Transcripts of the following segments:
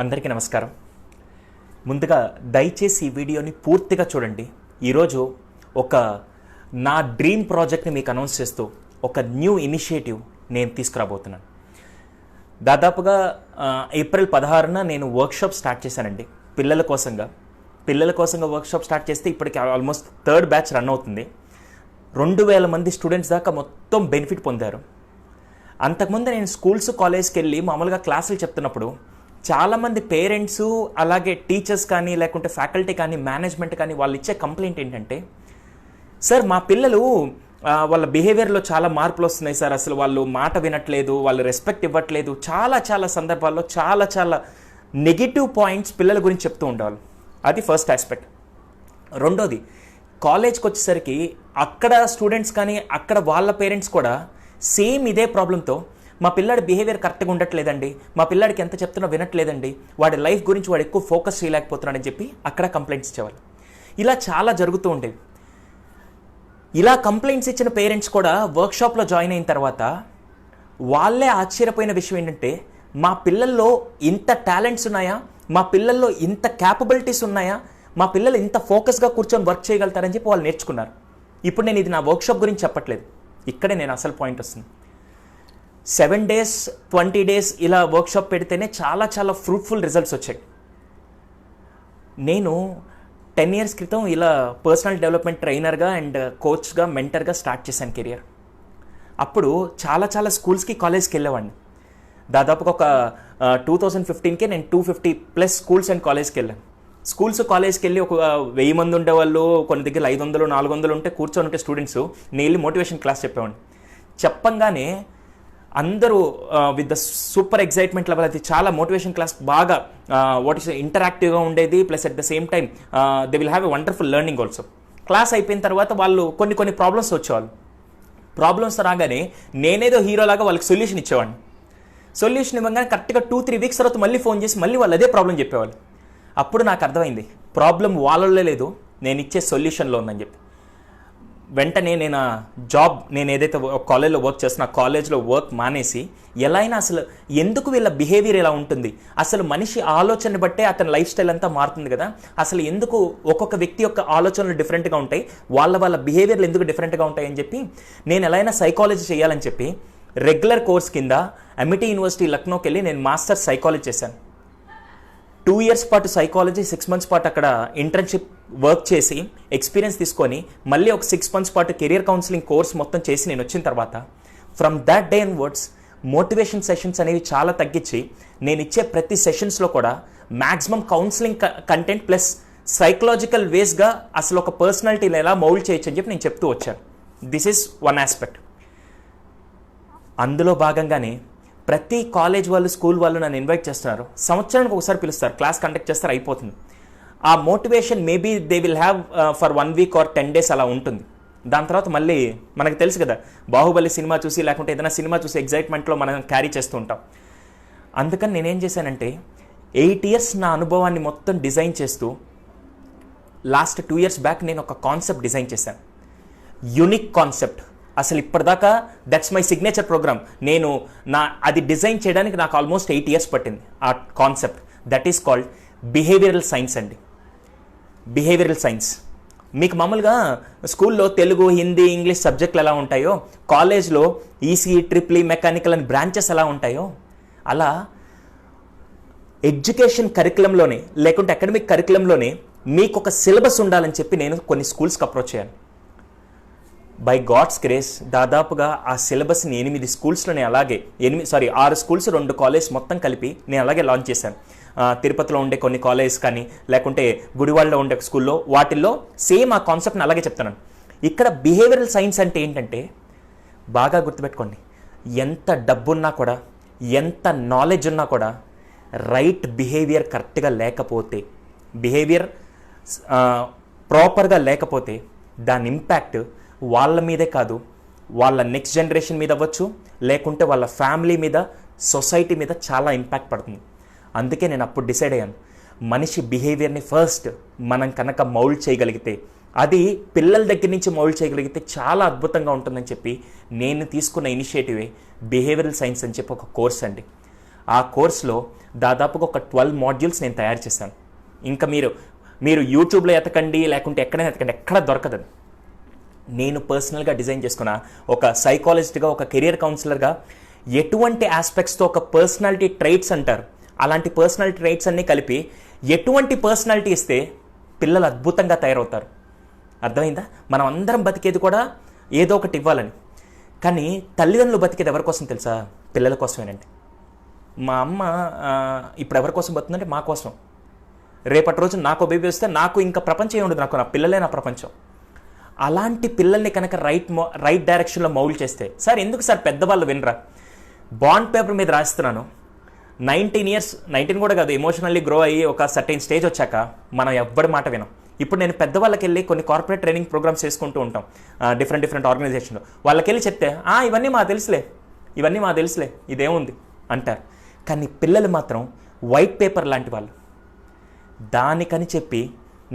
అందరికీ నమస్కారం. ముందుగా దయచేసి ఈ వీడియోని పూర్తిగా చూడండి. ఈరోజు ఒక నా డ్రీమ్ ప్రాజెక్ట్ని మీకు అనౌన్స్ చేస్తూ ఒక న్యూ ఇనిషియేటివ్ నేను తీసుకురాబోతున్నాను. దాదాపుగా ఏప్రిల్ 16న నేను వర్క్షాప్ స్టార్ట్ చేశానండి పిల్లల కోసంగా వర్క్షాప్ స్టార్ట్ చేస్తే ఇప్పటికి ఆల్మోస్ట్ 3rd బ్యాచ్ రన్ అవుతుంది. 2000 మంది స్టూడెంట్స్ దాకా మొత్తం బెనిఫిట్ పొందారు. అంతకుముందు నేను స్కూల్స్ కాలేజ్కి వెళ్ళి మామూలుగా క్లాసులు చెప్తున్నప్పుడు చాలామంది పేరెంట్స్ అలాగే టీచర్స్ కానీ లేకుంటే ఫ్యాకల్టీ కానీ మేనేజ్మెంట్ కానీ వాళ్ళు ఇచ్చే కంప్లైంట్ ఏంటంటే, సార్ మా పిల్లలు వాళ్ళ బిహేవియర్లో చాలా మార్పులు వస్తున్నాయి సార్, అసలు వాళ్ళు మాట వినట్లేదు, వాళ్ళు రెస్పెక్ట్ ఇవ్వట్లేదు, చాలా సందర్భాల్లో చాలా నెగిటివ్ పాయింట్స్ పిల్లల గురించి చెప్తూ ఉండేవాళ్ళు. అది ఫస్ట్ ఆస్పెక్ట్. రెండోది, కాలేజ్కి వచ్చేసరికి అక్కడ స్టూడెంట్స్ కానీ అక్కడ వాళ్ళ పేరెంట్స్ కూడా సేమ్ ఇదే ప్రాబ్లంతో, మా పిల్లాడి బిహేవియర్ కరెక్ట్గా ఉండట్లేదండి, మా పిల్లాడికి ఎంత చెప్తున్నా వినట్లేదండి, వాడి లైఫ్ గురించి వాడు ఎక్కువ ఫోకస్ చేయలేకపోతున్నాడని చెప్పి అక్కడ కంప్లైంట్స్ ఇచ్చేవాళ్ళు. ఇలా చాలా జరుగుతూ ఉండేవి. ఇలా కంప్లైంట్స్ ఇచ్చిన పేరెంట్స్ కూడా వర్క్షాప్లో జాయిన్ అయిన తర్వాత వాళ్ళే ఆశ్చర్యపోయిన విషయం ఏంటంటే, మా పిల్లల్లో ఇంత టాలెంట్స్ ఉన్నాయా, మా పిల్లల్లో ఇంత క్యాపబిలిటీస్ ఉన్నాయా, మా పిల్లలు ఇంత ఫోకస్గా కూర్చొని వర్క్ చేయగలుగుతారని చెప్పి వాళ్ళు నేర్చుకున్నారు. ఇప్పుడు నేను ఇది నా వర్క్షాప్ గురించి చెప్పట్లేదు, ఇక్కడే నేను అసలు పాయింట్ వస్తుంది. 7 days 20 days ఇలా వర్క్షాప్ పెడితేనే చాలా ఫ్రూట్ఫుల్ రిజల్ట్స్ వచ్చాయి. నేను 10 years క్రితం ఇలా పర్సనల్ డెవలప్మెంట్ ట్రైనర్గా అండ్ కోచ్గా మెంటర్గా స్టార్ట్ చేశాను కెరియర్. అప్పుడు చాలా స్కూల్స్కి కాలేజ్కి వెళ్ళేవాడిని. దాదాపుగా ఒక 2015కే నేను 250+ స్కూల్స్ అండ్ కాలేజ్కి వెళ్ళాను. కాలేజ్కి వెళ్ళి ఒక 1000 మంది ఉండేవాళ్ళు, కొన్ని దగ్గర 500 400 ఉంటే కూర్చొని ఉంటే స్టూడెంట్స్, నేను వెళ్ళి మోటివేషన్ క్లాస్ చెప్పేవాడిని. చెప్పంగానే అందరూ with the super excitement level, అది చాలా మోటివేషన్ క్లాస్ బాగా వాట్ ఈస్ ఇంటరాక్టివ్గా ఉండేది, plus at the same time they will have a wonderful learning also. Class అయిపోయిన తర్వాత వాళ్ళు కొన్ని ప్రాబ్లమ్స్ వచ్చేవాళ్ళు. ప్రాబ్లమ్స్ రాగానే నేనేదో హీరోలాగా వాళ్ళకి సొల్యూషన్ ఇచ్చేవాడిని. సొల్యూషన్ ఇవ్వగానే కరెక్ట్గా 2-3 weeks తర్వాత మళ్ళీ ఫోన్ చేసి మళ్ళీ వాళ్ళు అదే ప్రాబ్లం చెప్పేవాళ్ళు. అప్పుడు నాకు అర్థమైంది, ప్రాబ్లం వాళ్ళలో లేదు, నేను ఇచ్చే సొల్యూషన్లో ఉందని చెప్పి. వెంటనే నేను ఏదైతే కాలేజ్లో వర్క్ చేస్తున్నా కాలేజ్లో వర్క్ మానేసి ఎలా అయినా అసలు ఎందుకు వీళ్ళ బిహేవియర్ ఎలా ఉంటుంది, అసలు మనిషి ఆలోచన బట్టే అతని లైఫ్ స్టైల్ అంతా మారుతుంది కదా, అసలు ఎందుకు ఒక్కొక్క వ్యక్తి యొక్క ఆలోచనలు డిఫరెంట్గా ఉంటాయి, వాళ్ళ బిహేవియర్లు ఎందుకు డిఫరెంట్గా ఉంటాయి అని చెప్పి నేను ఎలా అయినా సైకాలజీ చేయాలని చెప్పి రెగ్యులర్ కోర్స్ కింద MIT యూనివర్సిటీ లక్నోకి వెళ్ళి నేను మాస్టర్స్ సైకాలజీ చేశాను. 2 years పాటు సైకాలజీ, 6 months పాటు అక్కడ ఇంటర్న్షిప్ వర్క్ చేసి ఎక్స్పీరియన్స్ తీసుకొని మళ్ళీ ఒక 6 months పాటు కెరియర్ కౌన్సిలింగ్ కోర్స్ మొత్తం చేసి నేను వచ్చిన తర్వాత from that day onwards motivation sessions అనేవి చాలా తగ్గించి నేను ఇచ్చే ప్రతి సెషన్స్లో కూడా maximum counselling content plus psychological వేస్గా అసలు ఒక పర్సనాలిటీని ఎలా మౌల్డ్ చేయొచ్చు అని చెప్పి నేను చెప్తూ వచ్చాను. This is one aspect. అందులో భాగంగానే ప్రతి కాలేజ్ వాళ్ళు, స్కూల్ వాళ్ళు నన్ను ఇన్వైట్ చేస్తున్నారు. సంవత్సరానికి ఒకసారి పిలుస్తారు, క్లాస్ కండక్ట్ చేస్తారు, అయిపోతుంది. ఆ motivation maybe they will have for 1 week or 10 days అలా ఉంటుంది. దాని తర్వాత మళ్ళీ మనకు తెలుసు కదా, బాహుబలి సినిమా చూసి లేకుంటే ఏదైనా సినిమా చూసి ఎగ్జైట్మెంట్లో మనం క్యారీ చేస్తూ ఉంటాం. అందుకని నేనేం చేశానంటే 8 years నా అనుభవాన్ని మొత్తం డిజైన్ చేస్తూ లాస్ట్ 2 years బ్యాక్ నేను ఒక కాన్సెప్ట్ డిజైన్ చేశాను. Unique concept. అసలు ఇప్పటిదాకా దట్స్ మై సిగ్నేచర్ ప్రోగ్రామ్. నేను అది డిజైన్ చేయడానికి నాకు ఆల్మోస్ట్ 8 years పట్టింది. ఆ concept that is called behavioural science అండి. బిహేవియరల్ సైన్స్ మీకు మామూలుగా స్కూల్లో తెలుగు, హిందీ, ఇంగ్లీష్ సబ్జెక్టులు ఎలా ఉంటాయో, కాలేజ్లో ఈసీ, ట్రిపుల్ ఈ, మెకానికల్ అని బ్రాంచెస్ ఎలా ఉంటాయో, అలా ఎడ్యుకేషన్ కరికులంలోనే లేకుంటే అకాడమిక్ కరికులంలోనే మీకు ఒక సిలబస్ ఉండాలని చెప్పి నేను కొన్ని స్కూల్స్కి అప్రోచ్ అయ్యాను. బై గాడ్స్ గ్రేస్ దాదాపుగా ఆ సిలబస్ని 8 schools నేను అలాగే 6 schools 2 colleges మొత్తం కలిపి నేను అలాగే లాంచ్ చేశాను. తిరుపతిలో ఉండే కొన్ని కాలేజెస్ కానీ లేకుంటే గుడివాడలో ఉండే స్కూల్లో వాటిల్లో సేమ్ ఆ కాన్సెప్ట్ని అలాగే చెప్తాను. ఇక్కడ బిహేవియరల్ సైన్స్ అంటే ఏంటంటే, బాగా గుర్తుపెట్టుకోండి, ఎంత డబ్బున్నా కూడా, ఎంత నాలెడ్జ్ ఉన్నా కూడా రైట్ బిహేవియర్ కరెక్ట్గా లేకపోతే, బిహేవియర్ ప్రాపర్గా లేకపోతే దాని ఇంపాక్ట్ వాళ్ళ మీదే కాదు, వాళ్ళ నెక్స్ట్ జనరేషన్ మీద అవ్వచ్చు, లేకుంటే వాళ్ళ ఫ్యామిలీ మీద, సొసైటీ మీద చాలా ఇంపాక్ట్ పడుతుంది. అందుకే నేను అప్పుడు డిసైడ్ అయ్యాను, మనిషి బిహేవియర్ని ఫస్ట్ మనం కనుక మౌల్డ్ చేయగలిగితే, అది పిల్లల దగ్గర నుంచి మౌల్డ్ చేయగలిగితే చాలా అద్భుతంగా ఉంటుందని చెప్పి నేను తీసుకున్న ఇనిషియేటివే బిహేవియరల్ సైన్స్ అని చెప్పి ఒక కోర్స్ అండి. ఆ కోర్స్లో దాదాపుగా ఒక 12 మాడ్యూల్స్ నేను తయారు చేశాను. ఇంకా మీరు యూట్యూబ్లో ఎతకండి, లేకుంటే ఎక్కడైనా ఎతకండి, ఎక్కడ దొరకదు. నేను పర్సనల్గా డిజైన్ చేసుకున్న ఒక సైకాలజిస్ట్గా, ఒక కెరియర్ కౌన్సిలర్గా ఎటువంటి ఆస్పెక్ట్స్తో ఒక పర్సనాలిటీ ట్రైట్స్ అంటారు, అలాంటి పర్సనాలిటీ ట్రైట్స్ అన్నీ కలిపి ఎటువంటి పర్సనాలిటీ ఇస్తే పిల్లలు అద్భుతంగా తయారవుతారు. అర్థమైందా? మనం అందరం బతికేది కూడా ఏదో ఒకటి ఇవ్వాలని. కానీ తల్లిదండ్రులు బతికేది ఎవరి కోసం తెలుసా? పిల్లల కోసమేనండి. మా అమ్మ ఇప్పుడు ఎవరి కోసం బతుందంటే మా కోసం. రేపటి రోజు నాకు బేబీ వస్తే నాకు ఇంకా ప్రపంచం ఏముండదు, నాకు నా పిల్లలే నా ప్రపంచం. అలాంటి పిల్లల్ని కనుక రైట్ డైరెక్షన్లో మౌల్డ్ చేస్తే, సార్ ఎందుకు సార్ పెద్దవాళ్ళు వినరా? బాండ్ పేపర్ మీద రాస్తున్నాను, 19 years, 19 కూడా కాదు, ఎమోషనల్లీ గ్రో అయ్యి ఒక సర్టైన్ స్టేజ్ వచ్చాక మనం ఎవ్వడి మాట వినం. ఇప్పుడు నేను పెద్దవాళ్ళకి వెళ్ళి కొన్ని కార్పొరేట్ ట్రైనింగ్ ప్రోగ్రామ్స్ చేసుకుంటూ ఉంటాం డిఫరెంట్ ఆర్గనైజేషన్లో. వాళ్ళకి వెళ్ళి చెప్తే ఇవన్నీ మా తెలుసులే ఇదేముంది అంటారు. కానీ పిల్లలు మాత్రం వైట్ పేపర్ లాంటి వాళ్ళు. దానికని చెప్పి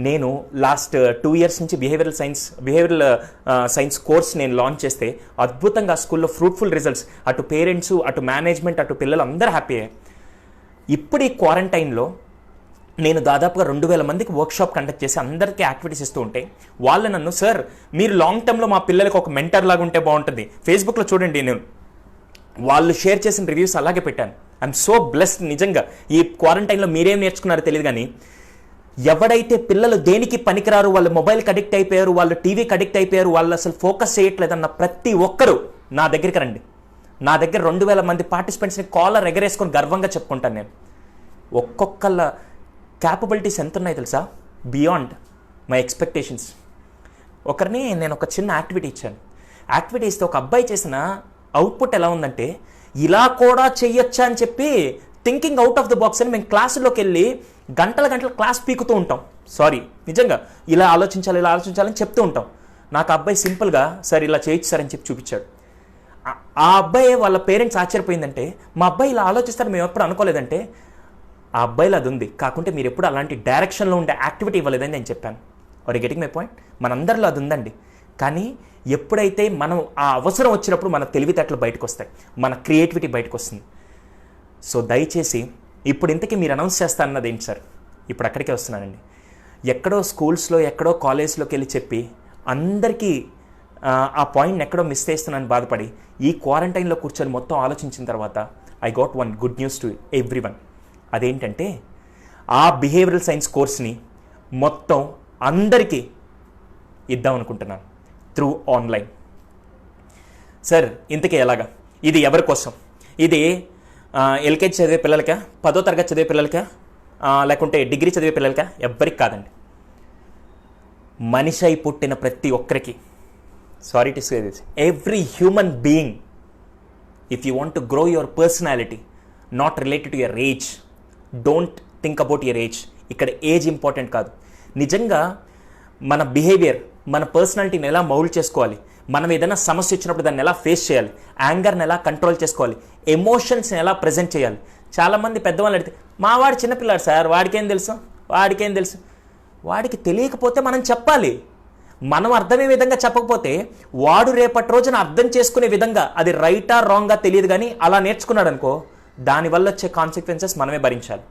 నేను లాస్ట్ 2 years నుంచి బిహేవియరల్ సైన్స్ కోర్స్ నేను లాంచ్ చేస్తే అద్భుతంగా స్కూల్లో ఫ్రూట్ఫుల్ రిజల్ట్స్, అటు పేరెంట్స్, అటు మేనేజ్మెంట్, అటు పిల్లలు అందరూ హ్యాపీ అయ్యారు. ఇప్పుడు ఈ క్వారంటైన్లో నేను దాదాపుగా 2000 మందికి వర్క్షాప్ కండక్ట్ చేసి అందరికీ యాక్టివిటీస్ ఇస్తూ ఉంటే వాళ్ళు నన్ను, సార్ మీరు లాంగ్ టర్మ్లో మా పిల్లలకి ఒక మెంటర్ లాగా ఉంటే బాగుంటుంది, ఫేస్బుక్లో చూడండి, నేను వాళ్ళు షేర్ చేసిన రివ్యూస్ అలాగే పెట్టాను. I'm so blessed. నిజంగా ఈ క్వారంటైన్లో మీరేం నేర్చుకున్నారో తెలియదు, కానీ ఎవడైతే పిల్లలు దేనికి పనికిరారు, వాళ్ళు మొబైల్కి అడిక్ట్ అయిపోయారు, వాళ్ళు టీవీకి అడిక్ట్ అయిపోయారు, వాళ్ళు అసలు ఫోకస్ చేయట్లేదన్న ప్రతి ఒక్కరూ నా దగ్గరికి రండి. నా దగ్గర 2000 మంది పార్టిసిపెంట్స్ని కాలర్ ఎగరేసుకొని గర్వంగా చెప్పుకుంటాను నేను. ఒక్కొక్కళ్ళ క్యాపబిలిటీస్ ఎంత ఉన్నాయి తెలుసా? Beyond my expectations. ఒకరిని నేను ఒక చిన్న యాక్టివిటీ ఇచ్చాను. యాక్టివిటీ ఇస్తే ఒక అబ్బాయి చేసిన అవుట్పుట్ ఎలా ఉందంటే, ఇలా కూడా చెయ్యొచ్చా అని చెప్పి thinking out of the box అని మేము క్లాసులోకి వెళ్ళి గంటల క్లాస్ పీకుతూ ఉంటాం. సారీ, నిజంగా ఇలా ఆలోచించాలని చెప్తూ ఉంటాం. నాకు అబ్బాయి సింపుల్గా సార్ ఇలా చేయొచ్చు సార్ అని చెప్పి చూపించాడు. ఆ అబ్బాయి వాళ్ళ పేరెంట్స్ ఆశ్చర్యపోయిందంటే, మా అబ్బాయి ఇలా ఆలోచిస్తారు మేము ఎప్పుడు అనుకోలేదంటే, ఆ అబ్బాయిలో అది ఉంది, కాకుంటే మీరు ఎప్పుడు అలాంటి డైరెక్షన్లో ఉండే యాక్టివిటీ ఇవ్వలేదని నేను చెప్పాను. Are you getting my point? మనందరిలో అది ఉందండి. కానీ ఎప్పుడైతే మనం ఆ అవసరం వచ్చినప్పుడు మన తెలివితేటలు బయటకు వస్తాయి, మన క్రియేటివిటీ బయటకు వస్తుంది. సో దయచేసి ఇప్పుడు ఇంతకీ మీరు అనౌన్స్ చేస్తా అన్నది ఏంటి సార్? ఇప్పుడు అక్కడికే వస్తున్నానండి. ఎక్కడో స్కూల్స్లో, ఎక్కడో కాలేజ్లోకి వెళ్ళి చెప్పి అందరికీ ఆ పాయింట్ని ఎక్కడో మిస్ చేస్తున్నాను బాధపడి ఈ క్వారంటైన్లో కూర్చొని మొత్తం ఆలోచించిన తర్వాత I got one good news to everyone. అదేంటంటే, ఆ బిహేవియరల్ సైన్స్ కోర్స్ని మొత్తం అందరికీ ఇద్దాం అనుకుంటున్నాను త్రూ ఆన్లైన్. సార్ ఇంతకీ ఎలాగా? ఇది ఎవరి కోసం? ఇది ఎల్కేజీ చదివే పిల్లలకా, 10వ తరగతి చదివే పిల్లలకా, లేకుంటే డిగ్రీ చదివే పిల్లలకా? ఎవ్వరికి కాదండి. మనిషి అయి పుట్టిన ప్రతి ఒక్కరికి. Sorry to say this, every human being, if you want to grow your personality, not related to your age, don't think about your age. ఇక్కడ ఏజ్ ఇంపార్టెంట్ కాదు. నిజంగా మన బిహేవియర్, మన పర్సనాలిటీని ఎలా మౌల్డ్ చేసుకోవాలి, మనం ఏదైనా సమస్య వచ్చినప్పుడు దాన్ని ఎలా ఫేస్ చేయాలి, యాంగర్ని ఎలా కంట్రోల్ చేసుకోవాలి, ఎమోషన్స్ని ఎలా ప్రజెంట్ చేయాలి. చాలామంది పెద్దవాళ్ళు అడిగితే, మా వాడు చిన్నపిల్లాడు సార్, వాడికేం తెలుసు. వాడికి తెలియకపోతే మనం చెప్పాలి. మనం అర్థమయ్యే విధంగా చెప్పకపోతే వాడు రేపటి రోజున అర్థం చేసుకునే విధంగా, అది రైటా రాంగా తెలియదు కానీ అలా నేర్చుకున్నాడు అనుకో, దానివల్ల వచ్చే కాన్సిక్వెన్సెస్ మనమే భరించాలి.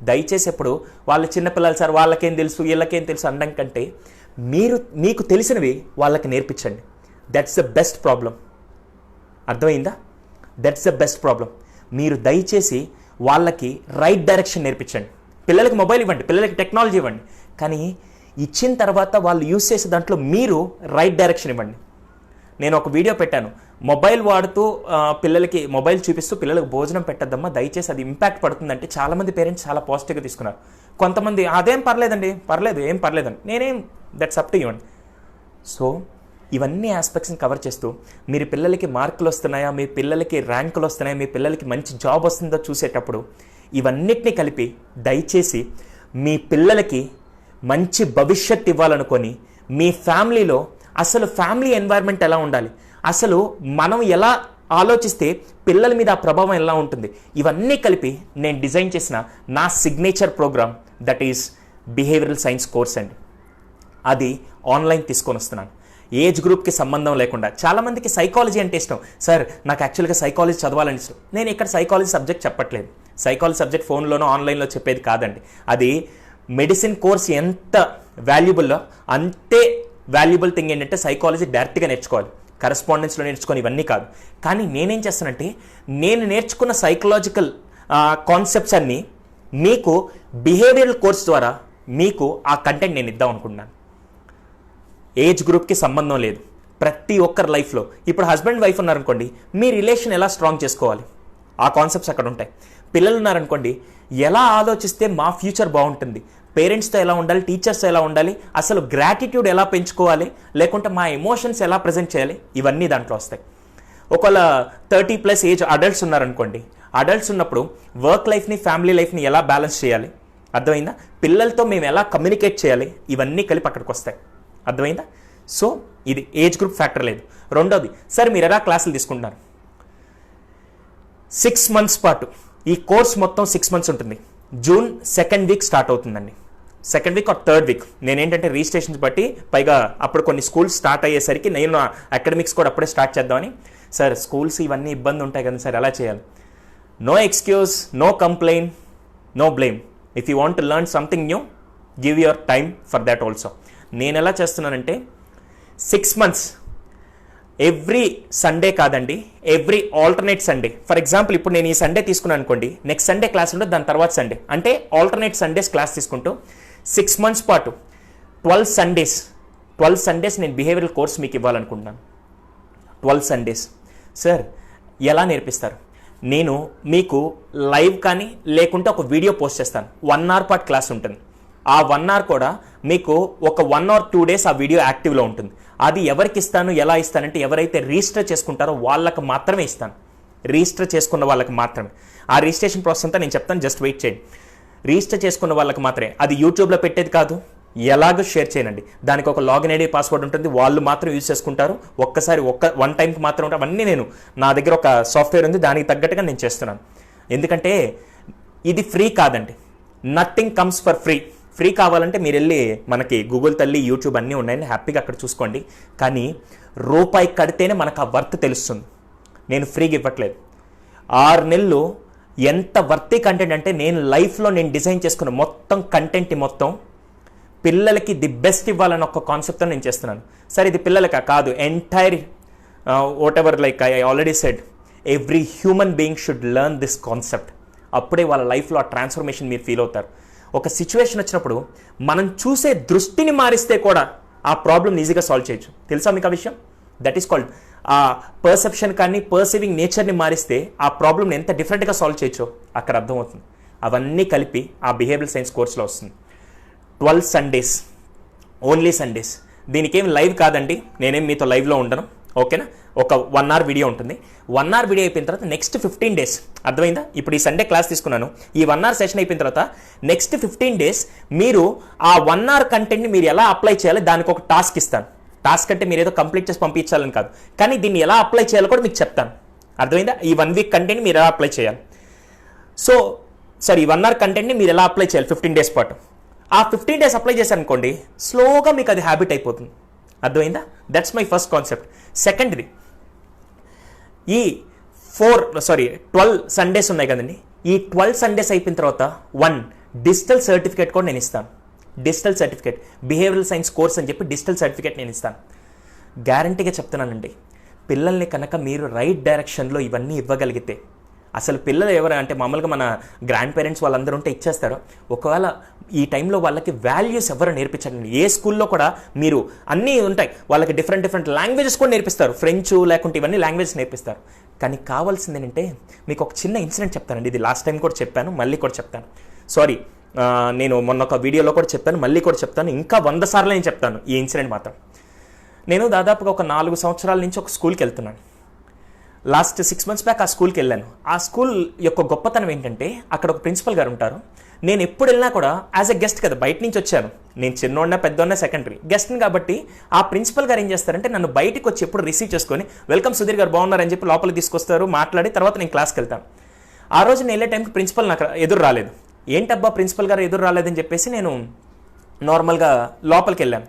దయచేసి ఎప్పుడు వాళ్ళు చిన్నపిల్లలు సార్, వాళ్ళకేం తెలుసు, వీళ్ళకేం తెలుసు అనడం కంటే మీకు తెలిసినవి వాళ్ళకి నేర్పించండి. That's the best problem. అర్థమైందా? That's the best problem. మీరు దయచేసి వాళ్ళకి రైట్ డైరెక్షన్ నేర్పించండి. పిల్లలకి మొబైల్ ఇవ్వండి, పిల్లలకి టెక్నాలజీ ఇవ్వండి, కానీ ఇచ్చిన తర్వాత వాళ్ళు యూస్ చేసే దాంట్లో మీరు రైట్ డైరెక్షన్ ఇవ్వండి. నేను ఒక వీడియో పెట్టాను, మొబైల్ వాడుతూ పిల్లలకి మొబైల్ చూపిస్తూ పిల్లలకు భోజనం పెట్టద్దమ్మా దయచేసి, అది ఇంపాక్ట్ పడుతుందంటే చాలామంది పేరెంట్స్ చాలా పాజిటివ్గా తీసుకున్నారు. కొంతమంది అదేం పర్లేదండి, ఏం పర్లేదండి. నేనేం, దట్స్ అప్ టు యూ అండి. సో ఇవన్నీ ఆస్పెక్ట్స్ని కవర్ చేస్తూ మీరు పిల్లలకి మార్కులు వస్తున్నాయా, మీ పిల్లలకి ర్యాంకులు వస్తున్నాయా, మీ పిల్లలకి మంచి జాబ్ వస్తుందో చూసేటప్పుడు ఇవన్నిటినీ కలిపి దయచేసి మీ పిల్లలకి మంచి భవిష్యత్తు ఇవ్వాలనుకొని, మీ ఫ్యామిలీలో అసలు ఫ్యామిలీ ఎన్వైర్న్మెంట్ ఎలా ఉండాలి, అసలు మనం ఎలా ఆలోచిస్తే పిల్లల మీద ఆ ప్రభావం ఎలా ఉంటుంది, ఇవన్నీ కలిపి నేను డిజైన్ చేసిన నా signature programme, that is behavioural science course అండి. అది ఆన్లైన్ తీసుకొని వస్తున్నాను. ఏజ్ గ్రూప్కి సంబంధం లేకుండా. చాలామందికి సైకాలజీ అంటే ఇష్టం. సార్ నాకు యాక్చువల్గా సైకాలజీ చదవాలని ఇష్టం. నేను ఇక్కడ సైకాలజీ సబ్జెక్ట్ చెప్పట్లేదు. సైకాలజీ సబ్జెక్ట్ ఫోన్లోనో ఆన్లైన్లో చెప్పేది కాదండి. అది మెడిసిన్ కోర్స్ ఎంత వాల్యుబుల్లో అంతే వాల్యుబుల్ థింగ్ ఏంటంటే సైకాలజీ డైరెక్ట్గా నేర్చుకోవాలి. కరెస్పాండెన్స్లో నేర్చుకొని ఇవన్నీ కాదు. కానీ నేనేం చేస్తానంటే నేను నేర్చుకున్న సైకలాజికల్ కాన్సెప్ట్స్ అన్నీ మీకు బిహేవియరల్ కోర్స్ ద్వారా మీకు ఆ కంటెంట్ నేను ఇద్దాం అనుకుంటున్నాను. ఏజ్ గ్రూప్కి సంబంధం లేదు. ప్రతి ఒక్కరి లైఫ్లో ఇప్పుడు హస్బెండ్ వైఫ్ ఉన్నారనుకోండి, మీ రిలేషన్ ఎలా స్ట్రాంగ్ చేసుకోవాలి ఆ కాన్సెప్ట్స్ అక్కడ ఉంటాయి. పిల్లలు ఉన్నారనుకోండి, ఎలా ఆలోచిస్తే మా ఫ్యూచర్ బాగుంటుంది, పేరెంట్స్తో ఎలా ఉండాలి, టీచర్స్తో ఎలా ఉండాలి, అసలు గ్రాటిట్యూడ్ ఎలా పెంచుకోవాలి, లేకుంటే మా ఎమోషన్స్ ఎలా ప్రజెంట్ చేయాలి, ఇవన్నీ దాంట్లో వస్తాయి. ఒకవేళ 30+ ఏజ్ అడల్ట్స్ ఉన్నారనుకోండి, అడల్ట్స్ ఉన్నప్పుడు వర్క్ లైఫ్ని ఫ్యామిలీ లైఫ్ని ఎలా బ్యాలెన్స్ చేయాలి, అర్థమైందా? పిల్లలతో మేము ఎలా కమ్యూనికేట్ చేయాలి, ఇవన్నీ కలిపి అక్కడికి వస్తాయి. అర్థమైందా? సో ఇది ఏజ్ గ్రూప్ ఫ్యాక్టర్ లేదు. రెండోది, సార్ మీరు ఎలా క్లాసులు తీసుకుంటున్నారు? 6 months పాటు ఈ కోర్స్ మొత్తం 6 months ఉంటుంది. జూన్ 2nd week స్టార్ట్ అవుతుందండి. 2nd week or 3rd week. నేనేంటంటే రిజిస్ట్రేషన్స్ బట్టి, పైగా అప్పుడు కొన్ని స్కూల్స్ స్టార్ట్ అయ్యేసరికి నేను అకాడమిక్స్ కూడా అప్పుడే స్టార్ట్ చేద్దామని, సార్ స్కూల్స్ ఇవన్నీ ఇబ్బంది ఉంటాయి కదా సార్, ఎలా చేయాలి? No excuse, no complaint, no blame. If you want to learn something new, give your time for that also. నేను ఎలా చేస్తున్నానంటే 6 months ఎవ్రీ సండే కాదండి, every alternate Sunday. For example ఇప్పుడు నేను ఈ సండే తీసుకున్నాను అనుకోండి, నెక్స్ట్ సండే క్లాస్ ఉంటుంది, దాని తర్వాత సండే, అంటే ఆల్టర్నేట్ సండేస్ క్లాస్ తీసుకుంటూ 6 months పాటు 12 సండేస్ నేను బిహేవియరల్ కోర్స్ మీకు ఇవ్వాలనుకుంటున్నాను. 12 సండేస్. సార్ ఎలా నేర్పిస్తారు? నేను మీకు లైవ్ కానీ లేకుంటే ఒక వీడియో పోస్ట్ చేస్తాను. 1 hour పాటు క్లాస్ ఉంటుంది. ఆ 1 hour కూడా మీకు ఒక 1 or 2 days ఆ వీడియో యాక్టివ్లో ఉంటుంది. అది ఎవరికి ఇస్తాను, ఎలా ఇస్తానంటే ఎవరైతే రిజిస్టర్ చేసుకుంటారో వాళ్ళకి మాత్రమే ఇస్తాను. రిజిస్టర్ చేసుకున్న వాళ్ళకి మాత్రమే. ఆ రిజిస్ట్రేషన్ ప్రాసెస్ అంతా నేను చెప్తాను, జస్ట్ వెయిట్ చేయండి. రిజిస్టర్ చేసుకున్న వాళ్ళకి మాత్రమే. అది యూట్యూబ్లో పెట్టేది కాదు, ఎలాగో షేర్ చేయనండి. దానికి ఒక లాగిన్ ఐడి పాస్వర్డ్ ఉంటుంది, వాళ్ళు మాత్రం యూజ్ చేసుకుంటారు. ఒక్కసారి వన్ టైంకి మాత్రం ఉంటాయి. అవన్నీ నేను నా దగ్గర ఒక సాఫ్ట్వేర్ ఉంది, దానికి తగ్గట్టుగా నేను చేస్తున్నాను. ఎందుకంటే ఇది ఫ్రీ కాదండి. Nothing comes for free. Free కావాలంటే మీరు వెళ్ళి మనకి గూగుల్ తల్లి, యూట్యూబ్ అన్నీ ఉన్నాయని హ్యాపీగా అక్కడ చూసుకోండి. కానీ రూపాయి కడితేనే మనకు ఆ వర్త్ తెలుస్తుంది. నేను ఫ్రీగా ఇవ్వట్లేదు. 6 నెలలు ఎంత వర్తీ కంటెంట్ అంటే నేను లైఫ్లో నేను డిజైన్ చేసుకున్న మొత్తం కంటెంట్ మొత్తం పిల్లలకి ది బెస్ట్ ఇవ్వాలని ఒక కాన్సెప్ట్తో నేను చేస్తున్నాను. సరే ఇది పిల్లలకా కాదు, entire what ever, like I already said, every human being should learn this concept. అప్పుడే వాళ్ళ లైఫ్లో ఆ ట్రాన్స్ఫర్మేషన్ మీరు ఫీల్ అవుతారు. ఒక సిచ్యువేషన్ వచ్చినప్పుడు మనం చూసే దృష్టిని మారిస్తే కూడా ఆ ప్రాబ్లం ఈజీగా సాల్వ్ చేయొచ్చు. తెలుసా మీకు ఆ విషయం? దట్ ఈస్ కాల్డ్ ఆ పర్సెప్షన్ కానీ పర్సీవింగ్ నేచర్ని మారిస్తే ఆ ప్రాబ్లమ్ని ఎంత డిఫరెంట్గా సాల్వ్ చేయొచ్చో అక్కడ అర్థమవుతుంది. అవన్నీ కలిపి ఆ బిహేవియరల్ సైన్స్ కోర్సులో వస్తుంది. 12 సండేస్, ఓన్లీ సండేస్. దీనికి ఏం లైవ్ కాదండి, నేనేం మీతో లైవ్లో ఉండను, ఓకేనా? ఒక 1 hour వీడియో ఉంటుంది. 1 hour వీడియో అయిపోయిన తర్వాత నెక్స్ట్ 15 days, అర్థమైందా? ఇప్పుడు ఈ సండే క్లాస్ తీసుకున్నాను, ఈ 1 hour సెషన్ అయిపోయిన తర్వాత నెక్స్ట్ 15 days మీరు ఆ 1 hour కంటెంట్ని మీరు ఎలా అప్లై చేయాలి దానికి ఒక టాస్క్ ఇస్తాను. టాస్క్ అంటే మీరు ఏదో కంప్లీట్ చేసి పంపించాలని కాదు, కానీ దీన్ని ఎలా అప్లై చేయాలో కూడా మీకు చెప్తాను. అర్థమైందా? ఈ 1 week కంటెంట్ని మీరు ఎలా అప్లై చేయాలి. సో సార్ ఈ 1 hour కంటెంట్ని మీరు ఎలా అప్లై చేయాలి 15 days పాటు. ఆ 15 days అప్లై చేశారనుకోండి, స్లోగా మీకు అది హ్యాబిట్ అయిపోతుంది. అర్థమైందా? That's my first concept. సెకండ్ది, ఈ 12 సండేస్ ఉన్నాయి కదండి, ఈ 12 సండేస్ అయిపోయిన తర్వాత 1 డిజిటల్ సర్టిఫికేట్ కూడా నేను ఇస్తాను. Digital certificate, behavioural science course అని చెప్పి డిజిటల్ సర్టిఫికేట్ నేను ఇస్తాను. గ్యారంటీగా చెప్తున్నానండి, పిల్లల్ని కనుక మీరు రైట్ డైరెక్షన్లో ఇవన్నీ ఇవ్వగలిగితే, అసలు పిల్లలు ఎవరు అంటే మామూలుగా మన గ్రాండ్ పేరెంట్స్ వాళ్ళందరూ ఉంటే ఇచ్చేస్తారో, ఒకవేళ ఈ టైంలో వాళ్ళకి వాల్యూస్ ఎవరు నేర్పించండి. ఏ స్కూల్లో కూడా మీరు అన్నీ ఉంటాయి, వాళ్ళకి డిఫరెంట్ లాంగ్వేజెస్ కూడా నేర్పిస్తారు, ఫ్రెంచ్ లేకుంటే ఇవన్నీ లాంగ్వేజెస్ నేర్పిస్తారు. కానీ కావాల్సింది ఏంటంటే మీకు ఒక చిన్న ఇన్సిడెంట్ చెప్తానండి. ఇది లాస్ట్ టైం కూడా చెప్పాను, మళ్ళీ కూడా చెప్తాను. సారీ, నేను మొన్న ఒక వీడియోలో కూడా చెప్పాను, మళ్ళీ కూడా చెప్తాను, ఇంకా 100 సార్లు నేను చెప్తాను ఈ ఇన్సిడెంట్ మాత్రం. నేను దాదాపుగా ఒక 4 సంవత్సరాల నుంచి ఒక స్కూల్కి వెళ్తున్నాను. లాస్ట్ 6 months బ్యాక్ ఆ స్కూల్కి వెళ్ళాను. ఆ స్కూల్ యొక్క గొప్పతనం ఏంటంటే అక్కడ ఒక ప్రిన్సిపల్ గారు ఉంటారు. నేను ఎప్పుడు వెళ్ళినా కూడా యాజ్ ఎ గెస్ట్ కదా, బయట నుంచి వచ్చాను, నేను చిన్నోడినా పెద్దోడినా సెకండరీ గెస్ట్ని కాబట్టి ఆ ప్రిన్సిపల్ గారు ఏం చేస్తారంటే నన్ను బయటికి వచ్చి ఎప్పుడు రిసీవ్ చేసుకొని వెల్కమ్ సుధీర్ గారు బాగున్నారని చెప్పి లోపలికి తీసుకొస్తారు, మాట్లాడి తర్వాత నేను క్లాస్కి వెళ్తాను. ఆ రోజు నేను వెళ్ళే టైంకి ప్రిన్సిపల్ నాకు ఎదురు రాలేదు. ఏంటబ్బా ప్రిన్సిపల్ గారు ఎదురు రాలేదని చెప్పేసి నేను నార్మల్గా లోపలికి వెళ్ళాను.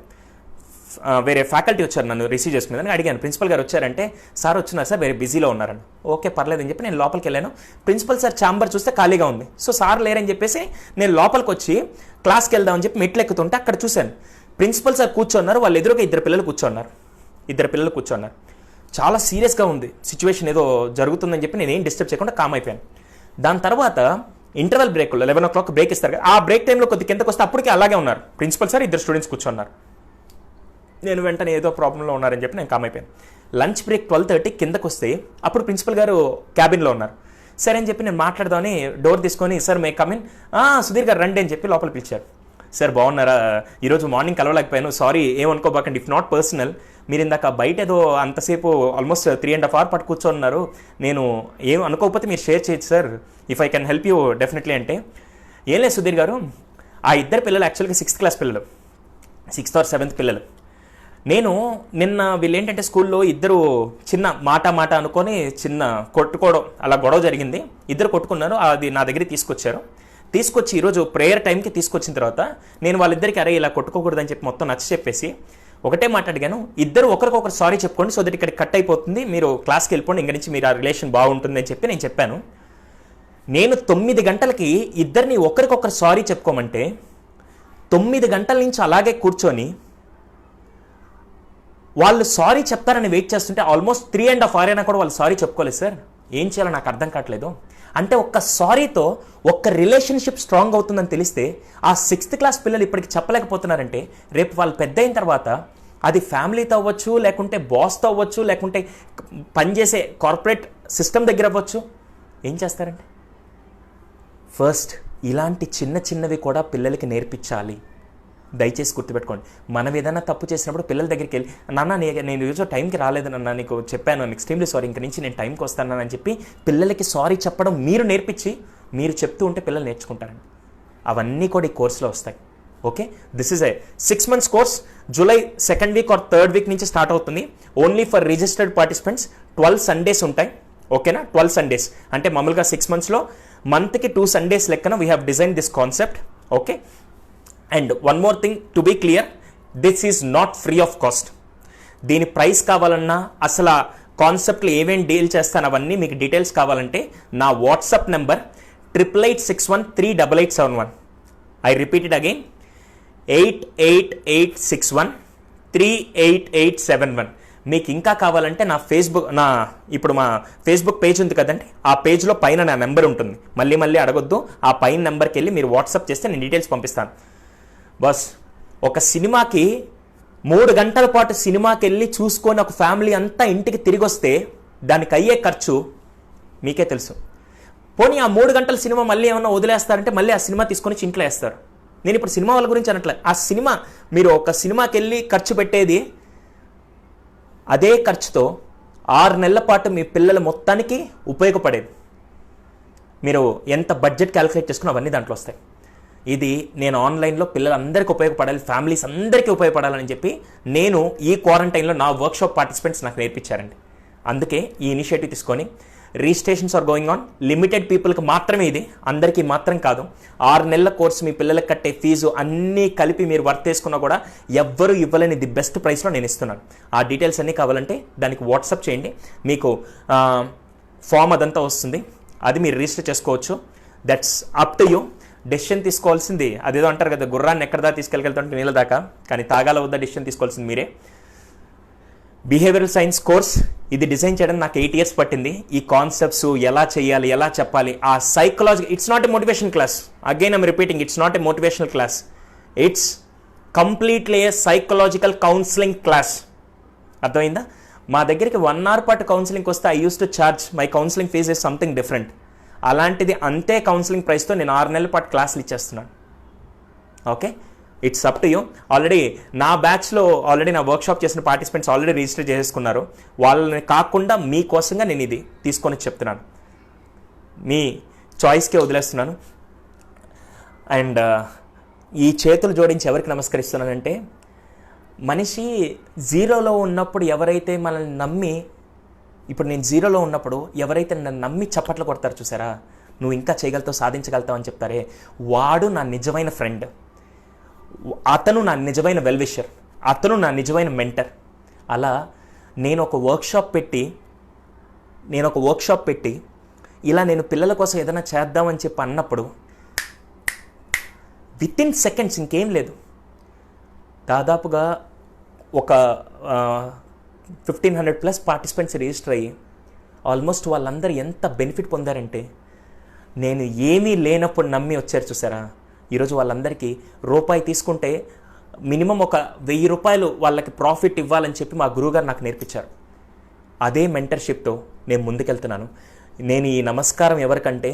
వేరే ఫ్యాకల్టీ వచ్చారు నన్ను రిసీవ్ చేసుకునేదని. అడిగాను ప్రిన్సిపల్ గారు వచ్చారంటే, సార్ వచ్చినారు సార్, వేరే బిజీలో ఉన్నారని. ఓకే పర్లేదని చెప్పి నేను లోపలికి వెళ్ళాను. ప్రిన్సిపల్ సార్ ఛాంబర్ చూస్తే ఖాళీగా ఉంది. సో సార్ లేరని చెప్పేసి నేను లోపలికి వచ్చి క్లాస్కి వెళ్దామని చెప్పి మెట్లు ఎక్కుతుంటే అక్కడ చూశాను ప్రిన్సిపల్ సార్ కూర్చున్నారు. వాళ్ళు ఎదురుగా ఇద్దరు పిల్లలు కూర్చున్నారు. చాలా సీరియస్గా ఉంది సిచ్యువేషన్, ఏదో జరుగుతుందని చెప్పి నేను ఏం డిస్టర్బ్ చేయకుండా కామ్ అయిపోయాను. దాని తర్వాత ఇంటర్వల్ బ్రేక్లో 11 o'clock బ్రేక్ ఇస్తారు కదా, ఆ బ్రేక్ టైంలో కొద్ది కిందకు వస్తే అప్పటికి అలాగే ఉన్నారు ప్రిన్సిపల్ సార్, ఇద్దరు స్టూడెంట్స్ కూర్చున్నారు. నేను వెంటనే ఏదో ప్రాబ్లంలో ఉన్నారని చెప్పి నేను కామ్ అయిపోయాను. లంచ్ బ్రేక్ 12:30 కిందకు వస్తే అప్పుడు ప్రిన్సిపల్ గారు క్యాబిన్లో ఉన్నారు. సరే అని చెప్పి నేను మాట్లాడదామని డోర్ తీసుకొని, సార్ మే కమిన్, సుధీర్ గారు రండి అని చెప్పి లోపల పిలిచారు. సార్ బాగున్నారా, ఈరోజు మార్నింగ్ కలవలేకపోయాను, సారీ ఏమనుకోబాకండి, ఇఫ్ నాట్ పర్సనల్, మీరు ఇందాక బయట ఏదో అంతసేపు ఆల్మోస్ట్ 3.5 hours పట్టు కూర్చోన్నారు, నేను ఏం అనుకోకపోతే మీరు షేర్ చేయొచ్చు sir, if I can help you definitely అంటే. ఏం లేదు సుధీర్ గారు, ఆ ఇద్దరు పిల్లలు యాక్చువల్గా 6th class పిల్లలు, 6th or 7th పిల్లలు. నేను నిన్న వీళ్ళు ఏంటంటే స్కూల్లో ఇద్దరు చిన్న మాట అనుకొని చిన్న కొట్టుకోవడం అలా గొడవ జరిగింది. ఇద్దరు కొట్టుకున్నారు, అది నా దగ్గరికి తీసుకొచ్చి ఈరోజు ప్రేయర్ టైంకి తీసుకొచ్చిన తర్వాత నేను వాళ్ళిద్దరికి అరే ఇలా కొట్టుకోకూడదని చెప్పి మొత్తం నచ్చ చెప్పేసి ఒకటే మాట అడిగాను, ఇద్దరు ఒకరికొకరు సారీ చెప్పుకోండి, సో దట్ ఇక్కడ కట్ అయిపోతుంది, మీరు క్లాస్కి వెళ్ళిపోండి, ఇంక నుంచి మీరు ఆ రిలేషన్ బాగుంటుంది అని చెప్పి నేను చెప్పాను. నేను 9 గంటలకి ఇద్దరిని ఒకరికొకరు సారీ చెప్పుకోమంటే 9 గంటల నుంచి అలాగే కూర్చొని వాళ్ళు సారీ చెప్తారని వెయిట్ చేస్తుంటే ఆల్మోస్ట్ 3.5 hours అయినా కూడా వాళ్ళు సారీ చెప్పుకోలేదు సార్. ఏం చేయాలో నాకు అర్థం కావట్లేదు. అంటే ఒక్క సారీతో ఒక్క రిలేషన్షిప్ స్ట్రాంగ్ అవుతుందని తెలిస్తే ఆ 6th class పిల్లలు ఇప్పటికి చెప్పలేకపోతున్నారంటే రేపు వాళ్ళు పెద్ద అయిన తర్వాత అది ఫ్యామిలీతో అవ్వచ్చు, లేకుంటే బాస్తో అవ్వచ్చు, లేకుంటే పనిచేసే కార్పొరేట్ సిస్టమ్ దగ్గర అవ్వచ్చు, ఏం చేస్తారంటే ఫస్ట్ ఇలాంటి చిన్నవి కూడా పిల్లలకి నేర్పించాలి. దయచేసి గుర్తుపెట్టుకోండి. మనం ఏదైనా తప్పు చేసినప్పుడు పిల్లల దగ్గరికి వెళ్ళి, నాన్న నేను ఈరోజు టైంకి రాలేదు నాన్న, నీకు చెప్పాను, ఎక్స్ట్రీమ్లీ సారీ, ఇంక నుంచి నేను టైంకి వస్తాను అని చెప్పి పిల్లలకి సారీ చెప్పడం మీరు నేర్పించి మీరు చెప్తూ ఉంటే పిల్లలు నేర్చుకుంటారండి. అవన్నీ కూడా ఈ కోర్సులో వస్తాయి. Okay, this is a 6 months course. July 2nd week or 3rd week నుంచి స్టార్ట్ అవుతుంది. Only for registered participants. 12 Sundays ఉంటాయి. ఓకేనా, 12 Sundays అంటే మామూలుగా 6 monthsలో మంత్కి 2 Sundays లెక్కన we have design this concept. Okay, and one more thing to be clear, this is not free of cost. దీని price కావాలన్నా, అసలు ఆ కాన్సెప్ట్లు ఏమేమి డీల్ చేస్తాను అవన్నీ మీకు డీటెయిల్స్ కావాలంటే నా WhatsApp number 8886138871. I repeat it again, 8886138871. మీకు ఇంకా కావాలంటే నా ఇప్పుడు మా ఫేస్బుక్ పేజ్ ఉంది కదండి, ఆ పేజ్లో పైన నా నెంబర్ ఉంటుంది. మళ్ళీ అడగొద్దు, ఆ పైన నెంబర్కి వెళ్ళి మీరు వాట్సాప్ చేస్తే నేను డీటెయిల్స్ పంపిస్తాను. బస్ ఒక సినిమాకి 3 గంటల పాటు సినిమాకి వెళ్ళి చూసుకొని ఒక ఫ్యామిలీ అంతా ఇంటికి తిరిగి వస్తే దానికి అయ్యే ఖర్చు మీకే తెలుసు. పోనీ ఆ 3 గంటల సినిమా మళ్ళీ ఏమన్నా వదిలేస్తారంటే మళ్ళీ ఆ సినిమా తీసుకొని ఇంట్లో వేస్తారు. నేను ఇప్పుడు సినిమా వాళ్ళ గురించి అనట్లే, ఆ సినిమా మీరు ఒక సినిమాకి వెళ్ళి ఖర్చు పెట్టేది అదే ఖర్చుతో 6 నెలల పాటు మీ పిల్లల మొత్తానికి ఉపయోగపడేది. మీరు ఎంత బడ్జెట్ క్యాలిక్యులేట్ చేసుకుని అవన్నీ దాంట్లో వస్తాయి. ఇది నేను ఆన్లైన్లో పిల్లలందరికీ ఉపయోగపడాలి, ఫ్యామిలీస్ అందరికీ ఉపయోగపడాలని చెప్పి నేను ఈ క్వారంటైన్లో నా వర్క్షాప్ పార్టిసిపెంట్స్ నాకు నేర్పించారండి. అందుకే ఈ ఇనిషియేటివ్ తీసుకొని registrations are going on. Limited పీపుల్కి మాత్రమే ఇది, అందరికీ మాత్రం కాదు. 6 నెలల కోర్సు మీ పిల్లలకు కట్టే ఫీజు అన్నీ కలిపి మీరు వర్క్ చేసుకున్నా కూడా ఎవ్వరూ ఇవ్వలేని ది బెస్ట్ ప్రైస్లో నేను ఇస్తున్నాను. ఆ డీటెయిల్స్ అన్నీ కావాలంటే దానికి వాట్సాప్ చేయండి, మీకు ఫామ్ అదంతా వస్తుంది, అది మీరు రిజిస్టర్ చేసుకోవచ్చు. That's up to you. Decision తీసుకోవాల్సింది అదేదో అంటారు కదా, గుర్రాన్ని ఎక్కడ దాకా తీసుకెళ్ళగలుగుతుంటే నీళ్ళ దాకా, కానీ తాగాల వద్ద డెసిషన్ తీసుకోవాల్సింది మీరే. బిహేవియరల్ సైన్స్ కోర్స్ ఇది డిజైన్ చేయడం నాకు 8 years పట్టింది. ఈ కాన్సెప్ట్స్ ఎలా చేయాలి, ఎలా చెప్పాలి, ఆ psychology. It's not a motivation class, again I'm repeating, it's not a motivational class, it's completely a psychological counselling class. అర్థమైందా? మా దగ్గరికి 1 hour పాటు కౌన్సిలింగ్కి వస్తే I use to charge my counselling fees is something different. అలాంటిది అంతే counselling ప్రైస్తో నేను 6 నెలల పాటు క్లాసులు ఇచ్చేస్తున్నాను. Okay, it's up to you. Already నా బ్యాచ్లో ఆల్రెడీ నా వర్క్షాప్ చేసిన పార్టిసిపెంట్స్ ఆల్రెడీ రిజిస్టర్ చేసుకున్నారు. వాళ్ళని కాకుండా మీకోసంగా నేను ఇది తీసుకొని చెప్తున్నాను, మీ చాయిస్కే వదిలేస్తున్నాను. అండ్ ఈ చేతులు జోడించి ఎవరికి నమస్కరిస్తున్నానంటే, మనిషి జీరోలో ఉన్నప్పుడు ఎవరైతే మనల్ని నమ్మి, ఇప్పుడు నేను జీరోలో ఉన్నప్పుడు ఎవరైతే నన్ను నమ్మి చప్పట్లు కొడతారు చూసారా, నువ్వు ఇంకా చేయగలుగుతావు, సాధించగలుగుతావు అని చెప్తారే, వాడు నా నిజమైన ఫ్రెండ్, అతను నా నిజమైన వెల్విషర్. అతను నా నిజమైన మెంటర్. అలా నేను ఒక వర్క్షాప్ పెట్టి ఇలా నేను పిల్లల కోసం ఏదైనా చేద్దామని చెప్పి అన్నప్పుడు వితిన్ సెకండ్స్ ఇంకేం లేదు, దాదాపుగా ఒక 1500+ పార్టిసిపెంట్స్ రిజిస్టర్ అయ్యి ఆల్మోస్ట్ వాళ్ళందరూ ఎంత బెనిఫిట్ పొందారంటే, నేను ఏమీ లేనప్పుడు నమ్మి వచ్చారు చూసారా, ఈరోజు వాళ్ళందరికీ రూపాయి తీసుకుంటే మినిమం ఒక 1000 రూపాయలు వాళ్ళకి ప్రాఫిట్ ఇవ్వాలని చెప్పి మా గురువుగారు నాకు నేర్పించారు. అదే మెంటర్షిప్తో నేను ముందుకెళ్తున్నాను. నేను ఈ నమస్కారం ఎవరికంటే,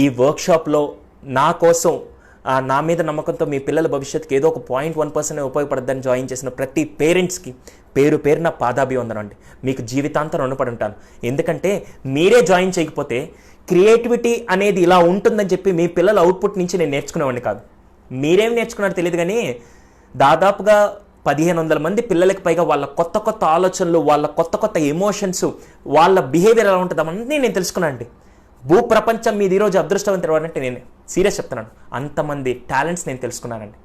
ఈ వర్క్షాప్లో నా కోసం నా మీద నమ్మకంతో మీ పిల్లల భవిష్యత్తుకి ఏదో ఒక 0.1% ఉపయోగపడద్దని జాయిన్ చేసిన ప్రతి పేరెంట్స్కి పేరున పాదాభివందనం అండి. మీకు జీవితాంతం రుణపడి ఉంటాను. ఎందుకంటే మీరే జాయిన్ చేయకపోతే క్రియేటివిటీ అనేది ఇలా ఉంటుందని చెప్పి మీ పిల్లల అవుట్పుట్ నుంచి నేను నేర్చుకునేవాడిని కాదు. మీరేం నేర్చుకున్నారో తెలియదు, కానీ దాదాపుగా 1500 మంది పిల్లలకి పైగా వాళ్ళ కొత్త ఆలోచనలు, వాళ్ళ కొత్త ఎమోషన్స్, వాళ్ళ బిహేవియర్ ఎలా ఉంటుంది అవన్నీ నేను తెలుసుకున్నాను అండి. భూప్రపంచం మీది ఈరోజు అదృష్టవంతుడు అంటే నేను సీరియస్ చెప్తున్నాను. అంతమంది టాలెంట్స్ నేను తెలుసుకున్నానండి.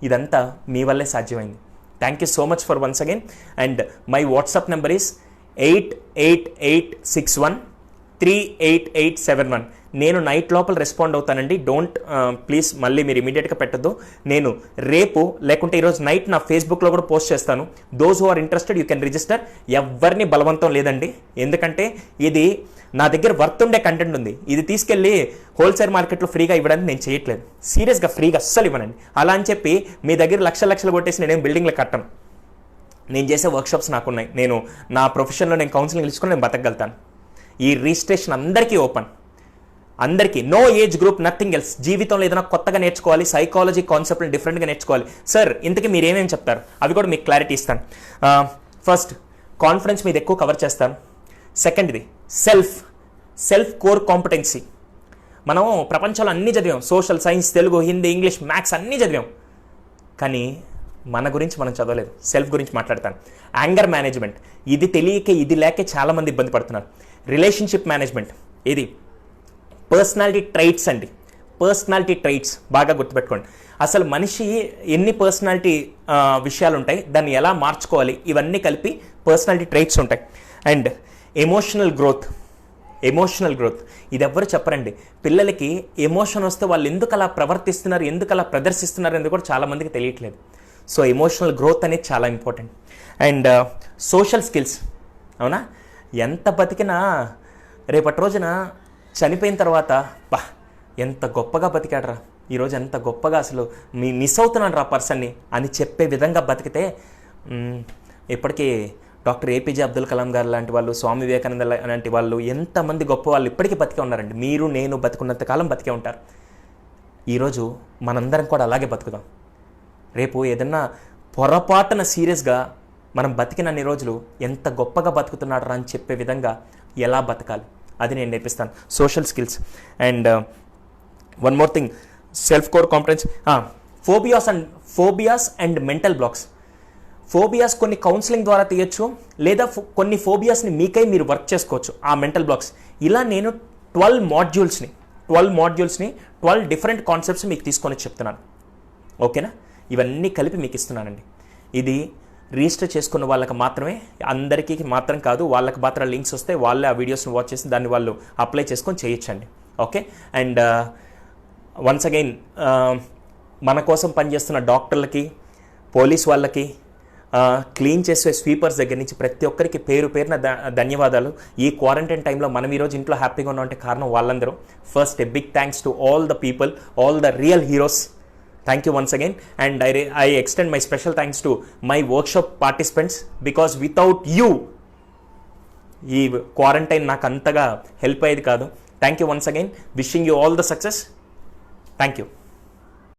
ఇదంతా మీ వల్లే సాధ్యమైంది. Thank you so much for once again. And my WhatsApp number is 8886138871. నేను నైట్ లోపల రెస్పాండ్ అవుతానండి. డోంట్ ప్లీజ్ మళ్ళీ మీరు ఇమీడియట్గా పెట్టద్దు. నేను రేపు లేకుంటే ఈరోజు నైట్ నా ఫేస్బుక్లో కూడా పోస్ట్ చేస్తాను. Those who are interested you can register. ఎవరిని బలవంతం లేదండి, ఎందుకంటే ఇది నా దగ్గర వర్త్ ఉండే కంటెంట్ ఉంది. ఇది తీసుకెళ్ళి హోల్సేల్ మార్కెట్లో ఫ్రీగా ఇవ్వడానికి నేను చేయట్లేదు. సీరియస్గా ఫ్రీగా అస్సలు ఇవ్వనండి. అలా అని చెప్పి మీ దగ్గర లక్షలు కొట్టేసి నేనేం బిల్డింగ్లో కట్టను. నేను చేసే వర్క్షాప్స్ నాకున్నాయి. నేను నా ప్రొఫెషన్లో నేను కౌన్సిలింగ్ ఇచ్చుకొని నేను బతకగలుగుతాను. ఈ రిజిస్ట్రేషన్ అందరికీ ఓపెన్, అందరికీ, no age group, nothing else. జీవితంలో ఏదైనా కొత్తగా నేర్చుకోవాలి, సైకాలజీ కాన్సెప్ట్ని డిఫరెంట్గా నేర్చుకోవాలి. సార్ ఇంతకీ మీరు ఏమేమి చెప్తారు అవి కూడా మీకు క్లారిటీ ఇస్తాను. ఫస్ట్, కాన్ఫిడెన్స్ మీద ఎక్కువ కవర్ చేస్తాను. సెకండ్ది సెల్ఫ్ కోర్ కాంపిటెన్సీ. మనం ప్రపంచంలో అన్నీ చదివాం, social science, Telugu, Hindi, English, maths అన్నీ చదివాం, కానీ మన గురించి మనం చదవలేదు. సెల్ఫ్ గురించి మాట్లాడతాను. యాంగర్ మేనేజ్మెంట్, ఇది తెలియక ఇది లేక చాలామంది ఇబ్బంది పడుతున్నారు. రిలేషన్షిప్ మేనేజ్మెంట్, ఇది పర్సనాలిటీ ట్రైట్స్ అండి. పర్సనాలిటీ ట్రైట్స్ బాగా గుర్తుపెట్టుకోండి. అసలు మనిషి ఎన్ని పర్సనాలిటీ విషయాలు ఉంటాయి, దాన్ని ఎలా మార్చుకోవాలి, ఇవన్నీ కలిపి పర్సనాలిటీ ట్రైట్స్ ఉంటాయి. అండ్ ఎమోషనల్ గ్రోత్ ఇది ఎవ్వరు చెప్పరండి. పిల్లలకి ఎమోషన్ వస్తే వాళ్ళు ఎందుకు అలా ప్రవర్తిస్తున్నారు, ఎందుకు అలా ప్రదర్శిస్తున్నారు అనేది కూడా చాలామందికి తెలియట్లేదు. సో ఎమోషనల్ గ్రోత్ అనేది చాలా ఇంపార్టెంట్. అండ్ సోషల్ స్కిల్స్, అవునా, ఎంత బతికినా రేపటి రోజున చనిపోయిన తర్వాత ఎంత గొప్పగా బతికాడరా, ఈరోజు ఎంత గొప్పగా అసలు మిస్ అవుతున్నాను రా పర్సన్ని అని చెప్పే విధంగా బతికితే, ఇప్పటికీ డాక్టర్ ఏపీజే అబ్దుల్ కలాం గారు లాంటి వాళ్ళు, స్వామి వివేకానంద లాంటి వాళ్ళు, ఎంతమంది గొప్ప వాళ్ళు ఇప్పటికీ బతికే ఉన్నారండి. మీరు నేను బతుకున్నంత కాలం బతికే ఉంటారు. ఈరోజు మనందరం కూడా అలాగే బతుకుదాం. రేపు ఏదన్నా పొరపాటున సీరియస్గా మనం బతికినన్ని రోజులు ఎంత గొప్పగా బతుకుతున్నాడు రా అని చెప్పే విధంగా ఎలా బతకాలి అది నేను నేర్పిస్తాను. Social skills. And one more thing, self core competence. Phobias and mental blocks. Phobias కొన్ని కౌన్సిలింగ్ ద్వారా తీయచ్చు, లేదా కొన్ని ఫోబియాస్ని మీకై మీరు వర్క్ చేసుకోవచ్చు. ఆ మెంటల్ బ్లాక్స్ ఇలా నేను 12 మాడ్యూల్స్ని 12 డిఫరెంట్ కాన్సెప్ట్స్ మీకు తీసుకొని చెప్తున్నాను. ఓకేనా? ఇవన్నీ కలిపి మీకు ఇస్తున్నానండి. ఇది రిజిస్టర్ చేసుకున్న వాళ్ళకి మాత్రమే, అందరికీ మాత్రం కాదు. వాళ్ళకి మాత్రం లింక్స్ వస్తే వాళ్ళే ఆ వీడియోస్ని వాచ్ చేసి దాన్ని వాళ్ళు అప్లై చేసుకొని చేయొచ్చండి. ఓకే? అండ్ వన్స్ అగైన్ మన కోసం పనిచేస్తున్న డాక్టర్లకి, పోలీస్ వాళ్ళకి, క్లీన్ చేసే స్వీపర్స్ దగ్గర నుంచి ప్రతి ఒక్కరికి పేరున ధన్యవాదాలు. ఈ క్వారంటైన్ టైంలో మనం ఈరోజు ఇంట్లో హ్యాపీగా ఉన్నామంటే కారణం వాళ్ళందరూ. First a big thanks to all the people, all the real heroes. Thank you once again, and I extend my special thanks to my workshop participants, because without you ఈ క్వారంటైన్ నాకు అంతగా హెల్ప్ అయ్యేది కాదు. Thank you once again, wishing you all the success. Thank you.